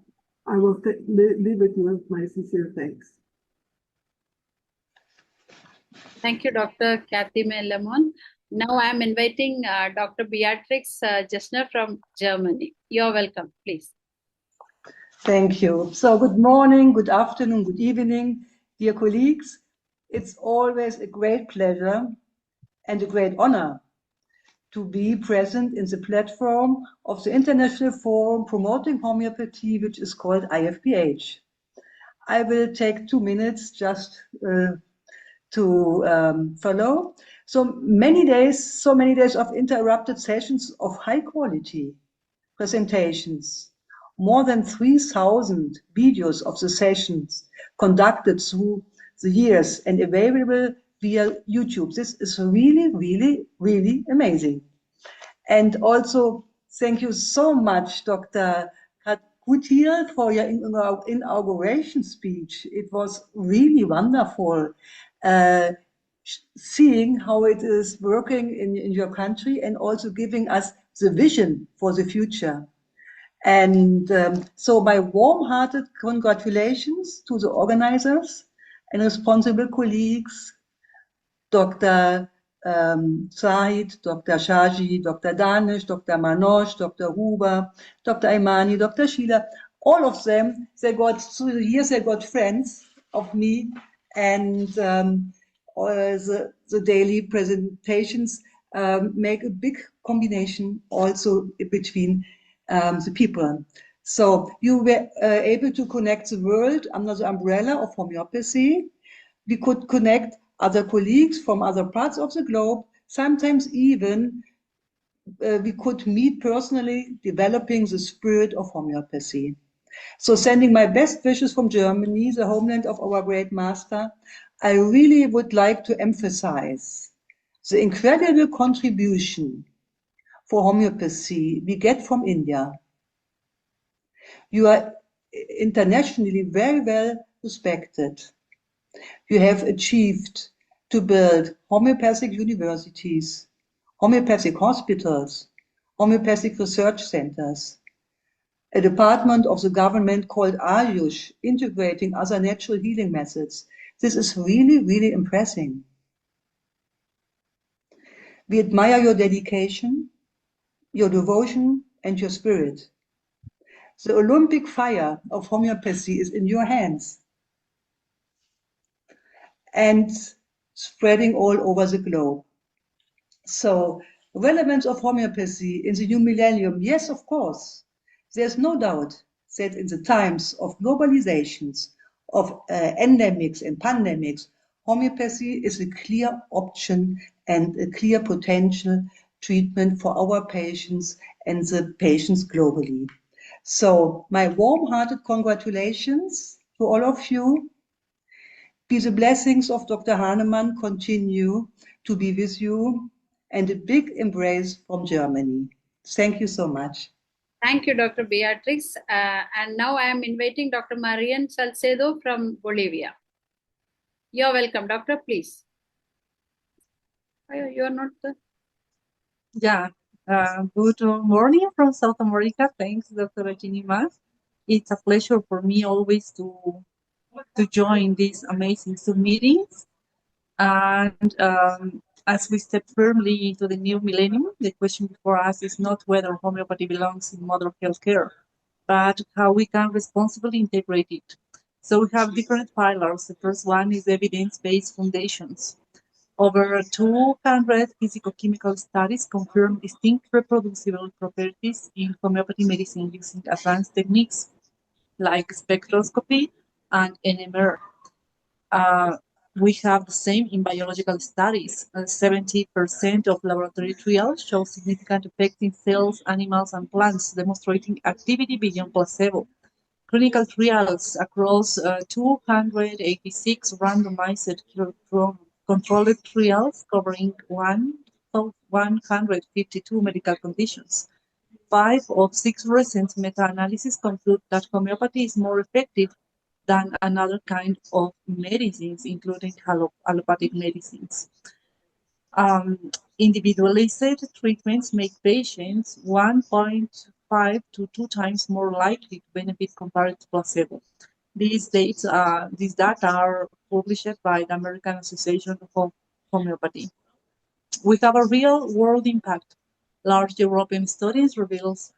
I will leave with you with my sincere thanks. Thank you, Dr. Kathy Lemon. Now I am inviting Dr. Beatrix Jessner from Germany. You're welcome, please. Thank you. So good morning, good afternoon, good evening, dear colleagues. It's always a great pleasure and a great honor to be present in the platform of the International Forum Promoting Homeopathy, which is called IFPH. I will take 2 minutes just to follow. So many days of interrupted sessions of high quality presentations. More than 3,000 videos of the sessions conducted through the years and available via YouTube. This is really, really, really amazing. And also, thank you so much, Dr. Gutiel, for your inauguration speech. It was really wonderful seeing how it is working in your country and also giving us the vision for the future. And so my warm-hearted congratulations to the organizers and responsible colleagues, Dr. Zahid, Dr. Shaji, Dr. Danish, Dr. Manoj, Dr. Huber, Dr. Aymani, Dr. Sheila, all of them, through the years, they got friends of me, and the daily presentations make a big combination also between the people. So you were able to connect the world under the umbrella of homeopathy. We could connect other colleagues from other parts of the globe. Sometimes even we could meet personally, developing the spirit of homeopathy. So sending my best wishes from Germany, the homeland of our great master, I really would like to emphasize the incredible contribution for homeopathy we get from India. You are internationally very well respected. You have achieved to build homeopathic universities, homeopathic hospitals, homeopathic research centers, a department of the government called Ayush, integrating other natural healing methods. This is really, really impressive. We admire your dedication, your devotion, and your spirit. The Olympic fire of homeopathy is in your hands and spreading all over the globe. So, relevance of homeopathy in the new millennium, yes, of course. There's no doubt that in the times of globalizations, of endemics and pandemics, homeopathy is a clear option and a clear potential treatment for our patients and the patients globally. So my warm-hearted congratulations to all of you. Be the blessings of Dr. Hahnemann continue to be with you, and a big embrace from Germany. Thank you so much. Thank you, Dr. Beatrix. And now I am inviting Dr. Marian Salcedo from Bolivia. You're welcome, doctor, please. You are not the... Yeah, good morning from South America. Thanks, Dr. Akinima. It's a pleasure for me always to join these amazing Zoom meetings. And as we step firmly into the new millennium, the question before us is not whether homeopathy belongs in modern healthcare, but how we can responsibly integrate it. So we have different pillars. The first one is evidence-based foundations. Over 200 physicochemical studies confirm distinct reproducible properties in homeopathy medicine using advanced techniques like spectroscopy and NMR. We have the same in biological studies. 70% of laboratory trials show significant effect in cells, animals, and plants, demonstrating activity beyond placebo. Clinical trials across 286 randomized controlled trials covering 152 medical conditions. 5 of 6 recent meta-analyses conclude that homeopathy is more effective than another kind of medicines, including allopathic medicines. Individualized treatments make patients 1.5 to 2 times more likely to benefit compared to placebo. These data are published by the American Association of Homeopathy. We have a real-world impact. Large European studies reveals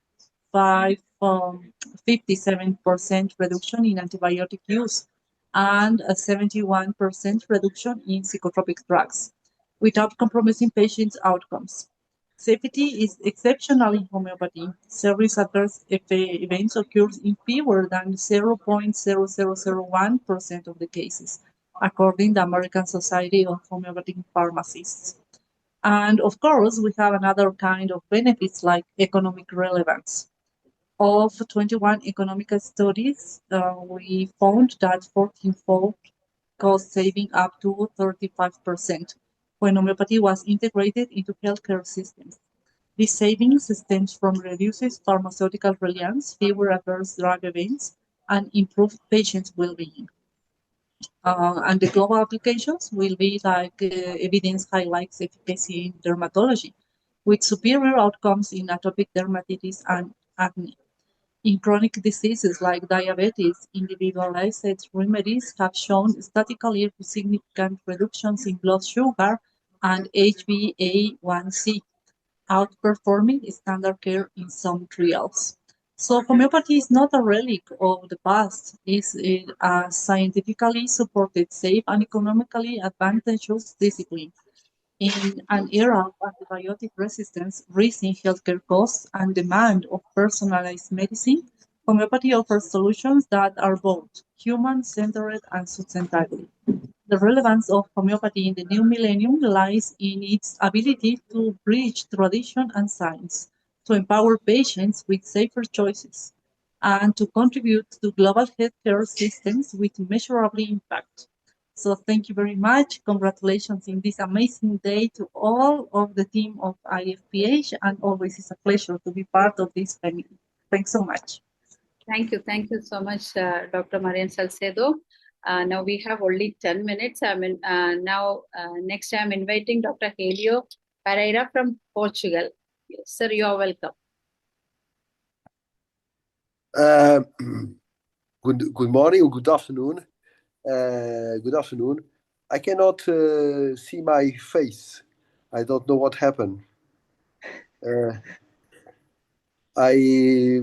57% reduction in antibiotic use and a 71% reduction in psychotropic drugs, without compromising patients' outcomes. Safety is exceptional in homeopathy. Serious adverse events occur in fewer than 0.0001% of the cases, according to the American Society of Homeopathic Pharmacists. And of course, we have another kind of benefits like economic relevance. Of 21 economic studies, we found that 14-fold cost saving up to 35% when homeopathy was integrated into healthcare systems. This savings stems from reduced pharmaceutical reliance, fewer adverse drug events, and improved patient well-being. And the global applications will be like evidence highlights efficacy in dermatology, with superior outcomes in atopic dermatitis and acne. In chronic diseases like diabetes, individualized remedies have shown statistically significant reductions in blood sugar and HbA1c, outperforming standard care in some trials. So homeopathy is not a relic of the past. It's a scientifically supported, safe, and economically advantageous discipline. In an era of antibiotic resistance, rising healthcare costs, and demand of personalized medicine, homeopathy offers solutions that are both human-centered and sustainable. The relevance of homeopathy in the new millennium lies in its ability to bridge tradition and science, to empower patients with safer choices, and to contribute to global healthcare systems with measurable impact. So thank you very much. Congratulations in this amazing day to all of the team of IFPH, and always it's a pleasure to be part of this family. Thanks so much. Thank you so much, Dr. Marian Salcedo. Now we have only 10 minutes. Next I'm inviting Dr. Helio Pereira from Portugal. Yes, sir, you are welcome. Good morning or good afternoon. Good afternoon. I cannot see my face. I don't know what happened. I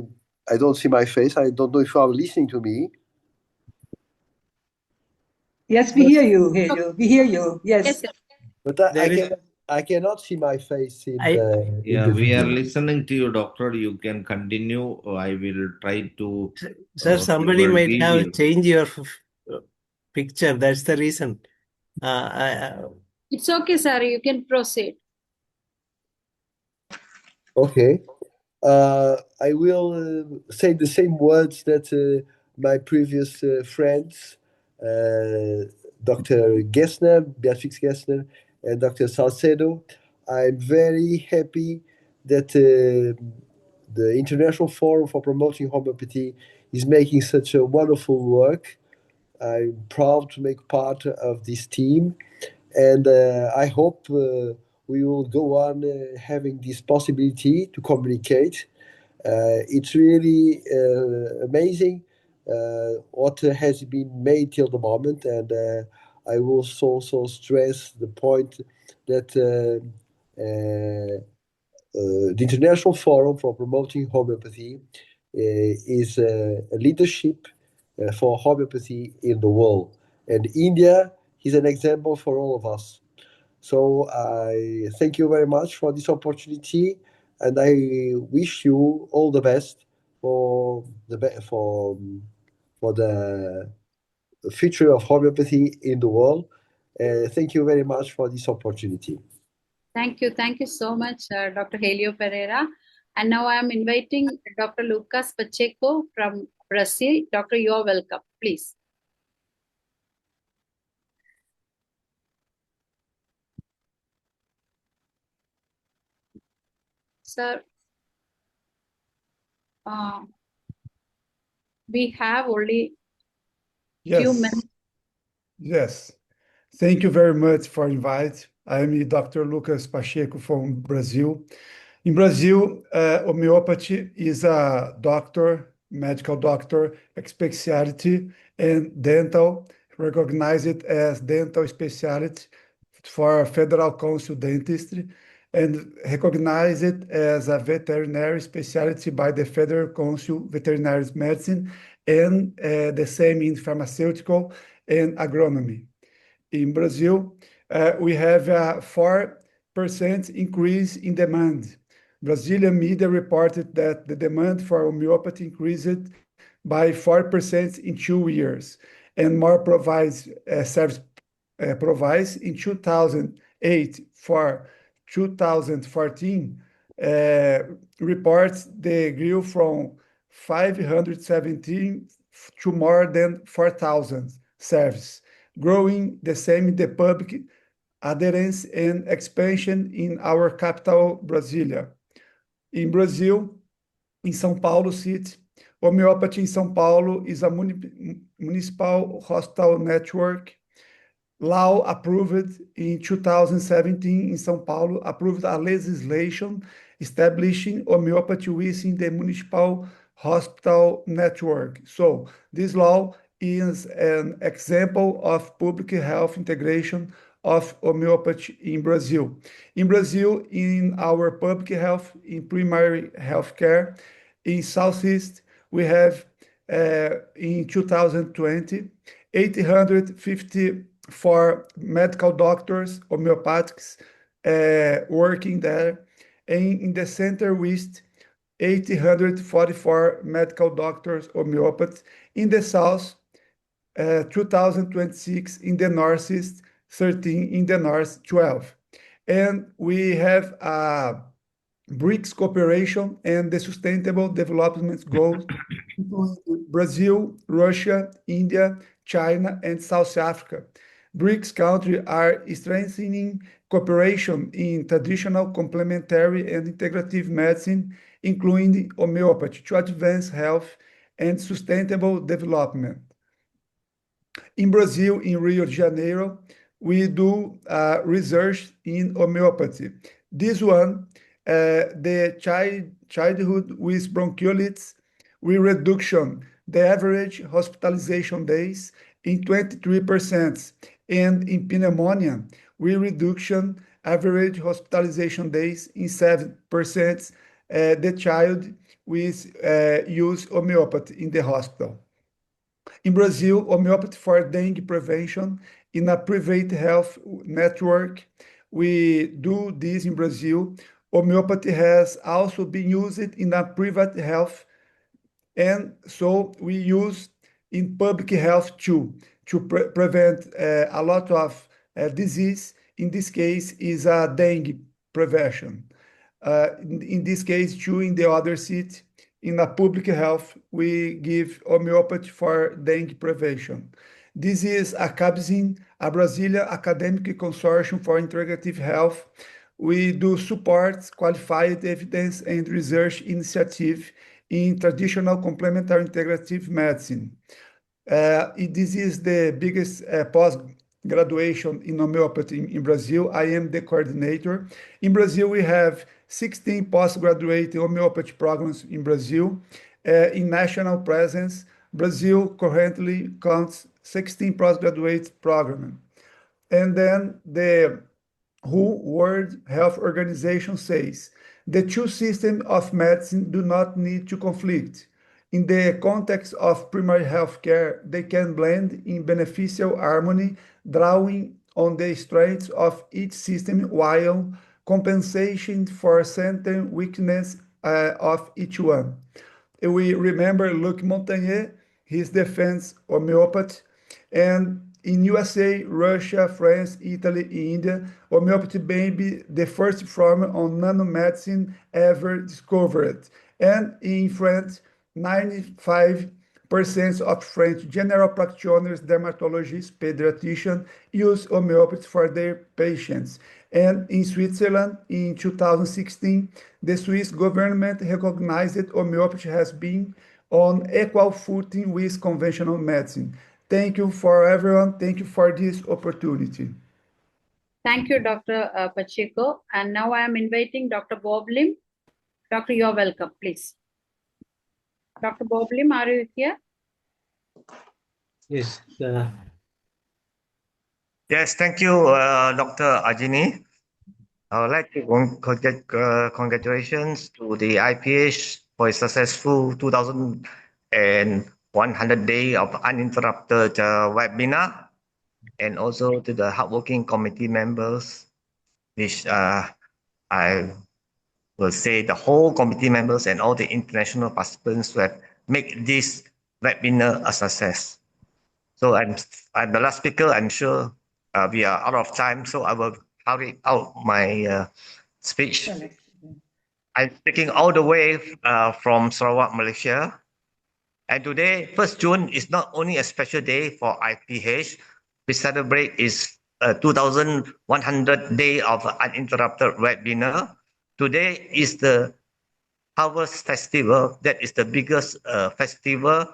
don't see my face. I don't know if you are listening to me. Yes, we hear you, Helio. We hear you. Yes. But I cannot see my face in the we video. are listening to you, doctor. You can continue. I will try to. Sir, somebody might have changed your picture. That's the reason. It's okay, sir. You can proceed. Okay. I will say the same words that my previous friends, Dr. Gessner, Beatrix Gessner, and Dr. Salcedo. I'm very happy that the International Forum for Promoting Homeopathy is making such a wonderful work. I'm proud to make part of this team, and I hope we will go on having this possibility to communicate. It's really amazing what has been made till the moment, and I will also stress the point that the International Forum for Promoting Homeopathy is a leadership for homeopathy in the world, and India is an example for all of us. So I thank you very much for this opportunity, and I wish you all the best for the future of homeopathy in the world. Thank you very much for this opportunity. Thank you. Thank you so much, Dr. Helio Pereira. And now I am inviting Dr. Lucas Pacheco from Brazil. Doctor, you are welcome. Please. Sir, we have only few minutes. Yes. Thank you very much for invite. I'm Dr. Lucas Pacheco from Brazil. In Brazil, homeopathy is a medical doctor, specialty and dental, recognized as dental specialty for Federal Council Dentistry, and recognized as a veterinary specialty by the Federal Council Veterinary Medicine, and the same in pharmaceutical and agronomy. In Brazil, we have a 4% increase in demand. Brazilian media reported that the demand for homeopathy increased by 4% in 2 years, and more service provides in 2008 for 2014 reports they grew from 517 to more than 4,000 services, growing the same in the public adherence and expansion in our capital, Brasilia. In Brazil, in São Paulo city, homeopathy in São Paulo is a municipal hospital network. Law approved in 2017 in São Paulo approved a legislation establishing homeopathy within the municipal hospital network. So this law is an example of public health integration of homeopathy in Brazil. In Brazil, in our public health, in primary health care, in Southeast, we have in 2020, 854 medical doctors, homeopathics, working there. And in the Center West, 844 medical doctors, homeopaths. In the South, 2026, in the Northeast, 13, in the North, 12. And we have a BRICS cooperation and the Sustainable Development Goals, Brazil, Russia, India, China, and South Africa. BRICS countries are strengthening cooperation in traditional, complementary, and integrative medicine, including homeopathy, to advance health and sustainable development. In Brazil, in Rio de Janeiro, we do research in homeopathy. This one, the childhood with bronchiolitis, we reduction the average hospitalization days in 23%, and in pneumonia, we reduction average hospitalization days in 7%. The child with use homeopathy in the hospital. In Brazil, homeopathy for dengue prevention in a private health network. We do this in Brazil. Homeopathy has also been used in a private health, and so we use in public health too, to prevent a lot of disease. In this case, is dengue prevention. In this case, too, in the other seat, in a public health, we give homeopathy for dengue prevention. This is a CABZIN, a Brazilian Academic Consortium for Integrative Health. We do support qualified evidence and research initiative in traditional complementary integrative medicine. This is the biggest post-graduation in homeopathy in Brazil. I am the coordinator. In Brazil, we have 16 postgraduate homeopathy programs in Brazil. In national presence, Brazil currently counts 16 postgraduate programs. And then the WHO World Health Organization says the two systems of medicine do not need to conflict. In the context of primary health care, they can blend in beneficial harmony, drawing on the strengths of each system while compensation for certain weakness of each one. We remember Luc Montagnier, his defense homeopathy, and in USA, Russia, France, Italy, India, homeopathy may be the first form of nanomedicine ever discovered. And in France, 95% of French general practitioners, dermatologists, pediatricians use homeopathy for their patients. And in Switzerland, in 2016, the Swiss government recognized homeopathy has been on equal footing with conventional medicine. Thank you for everyone. Thank you for this opportunity. Thank you, Dr. Pacheco. And now I am inviting Dr. Bob Lim. Doctor, you are welcome, please. Dr. Bob Lim, are you here? Yes. Yes, thank you, Dr. Ajini. I would like to congratulations to the IFPH for a successful 2,100 day of uninterrupted webinar, and also to the hardworking committee members, which I will say the whole committee members and all the international participants who have made this webinar a success. So I'm the last speaker. I'm sure we are out of time, so I will hurry out my speech. I'm speaking all the way from Sarawak, Malaysia. And today, 1st June, is not only a special day for IFPH. We celebrate its 2,100 day of uninterrupted webinar. Today is the Harvest Festival. That is the biggest festival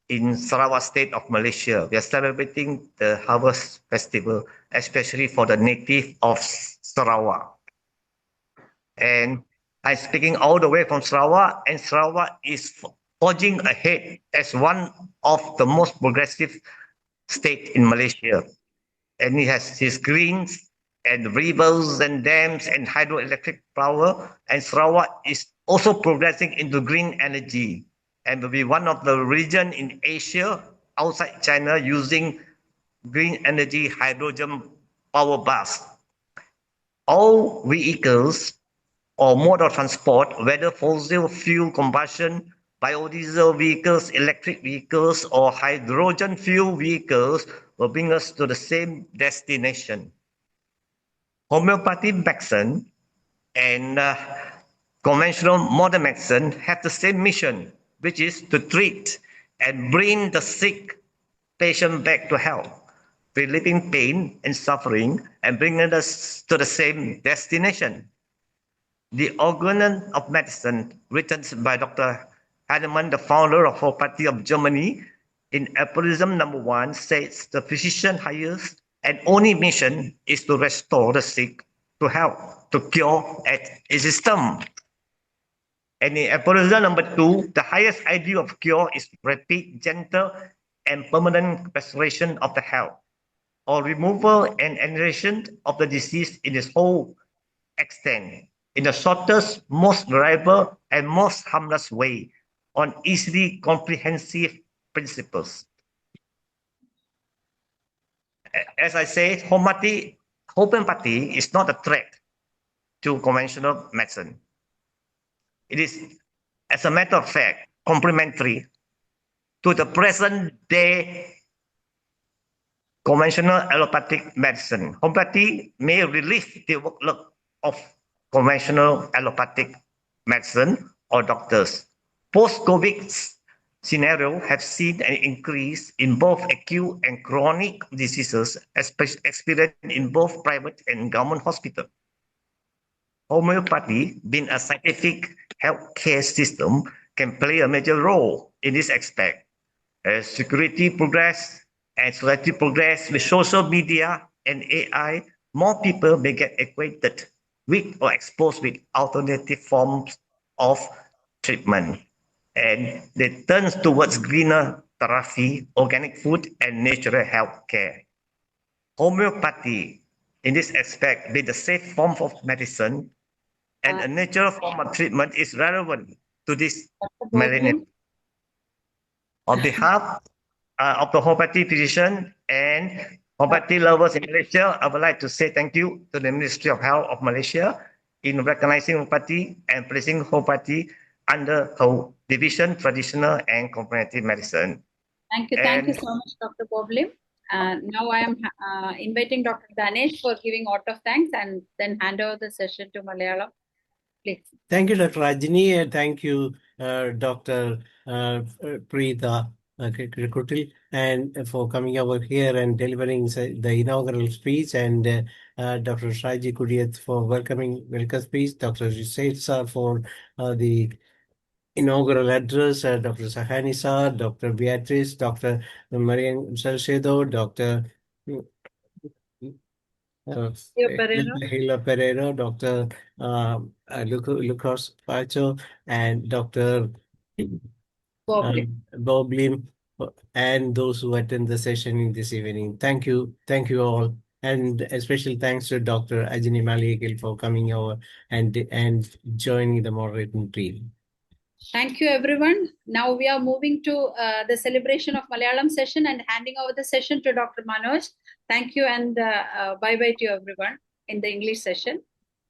in Sarawak state of Malaysia. We are celebrating the Harvest Festival, especially for the native of Sarawak. And I'm speaking all the way from Sarawak, and Sarawak is forging ahead as one of the most progressive states in Malaysia. And it has its greens and rivers and dams and hydroelectric power. And Sarawak is also progressing into green energy and will be one of the region in Asia outside China using green energy hydrogen power bus. All vehicles or mode of transport, whether fossil fuel combustion, biodiesel vehicles, electric vehicles, or hydrogen fuel vehicles, will bring us to the same destination. Homeopathic medicine and conventional modern medicine have the same mission, which is to treat and bring the sick patient back to health, relieving pain and suffering, and bringing us to the same destination. The Organon of Medicine, written by Dr. Hahnemann, the founder of Homeopathy of Germany, in aphorism number 1 says the physician's highest and only mission is to restore the sick to health, to cure at a system. And in aphorism number 2, the highest ideal of cure is rapid, gentle, and permanent restoration of the health, or removal and annihilation of the disease in its whole extent, in the shortest, most reliable, and most harmless way, on easily comprehensive principles. As I say, homeopathy is not a threat to conventional medicine. It is, as a matter of fact, complementary to the present day conventional allopathic medicine. Homeopathy may relieve the workload of conventional allopathic medicine or doctors. Post-COVID scenario have seen an increase in both acute and chronic diseases experienced in both private and government hospitals. Homeopathy, being a scientific healthcare system, can play a major role in this aspect. As security progress and society progress with social media and AI, more people may get acquainted with or exposed with alternative forms of treatment. And they turn towards greener therapy, organic food, and natural health care. Homeopathy, in this aspect, being the safe form of medicine and a natural form of treatment, is relevant to this millennium. On behalf of the homeopathy physician and homeopathy lovers in Malaysia, I would like to say thank you to the Ministry of Health of Malaysia in recognizing homeopathy and placing homeopathy under her division, traditional and comparative medicine. Thank you. Thank you so much, Dr. Boblim. Now I am inviting Dr. Danesh for giving vote of thanks and then hand over the session to Malayalam. Please. Thank you, Dr. Rajini, and thank you, Dr. Preeta Kutil, and for coming over here and delivering the inaugural speech, and Dr. Shaji Kudiyat for welcome speech, Dr. Jusaid sir for the inaugural address, Dr. Sahani sir, Dr. Beatrice, Dr. Marian Salcedo, Dr. Hila Pereira, Dr. Lucas Pacho, and Dr. Boblim, and those who attend the session this evening. Thank you. Thank you all. And a special thanks to Dr. Ajini Malikil for coming over and joining the moderating team. Thank you, everyone. Now we are moving to the celebration of Malayalam session and handing over the session to Dr. Manoj. Thank you, and bye-bye to everyone in the English session.